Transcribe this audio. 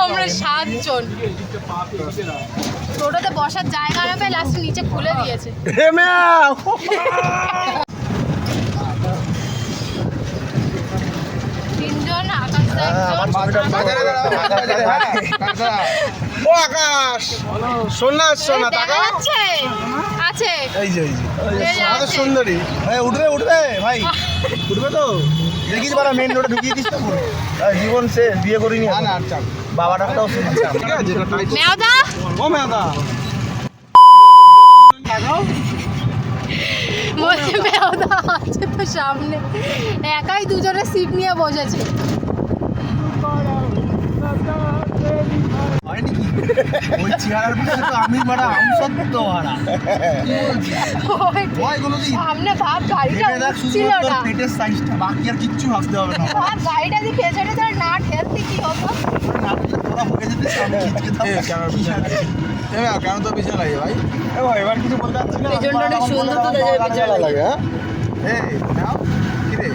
আমরা 7 জন টোটোতে বসার জায়গা না পেয়ে লাস্টে নিচে খুলে দিয়েছে। তিনজন আকাশ ও আকাশ সোনা সোনা টাকা আছে আছে এই যে কত সুন্দরী উঠবে উঠবে ভাই উঠবে তো দেখিস বারা মেন রোডে ঢুকিয়ে দিস তো পুরো জীবন সে বিয়ে করিনি না আচ্ছা বাবা ডাক্তারও শুনছে ঠিক আছে যেটা টাইট মেওদা ও মেওদা লাগাও বলছে মেওদা আছে তো সামনে একাই দুজনে সিট নিয়ে বসেছে। হয়নি কি ওই চেয়ারের পিছনে তো আমি বড় আমসত্ব হারা সামনে ভাব গাড়িটা উঠছিল না পেটের সাইজটা বাকি আর কিচ্ছু ভাবতে হবে না ভাব গাড়িটা যদি পেছনে ধরে না ঠেলতে কি হতো না তোরা ভুগে যেতে সামনে খিচকে থাকবে কেন পিছনে কেন তো পিছনে লাগে ভাই এবার কিছু বলতে চাচ্ছি না পেছনটা অনেক সুন্দর তো পিছনে লাগে এই নাও কি রে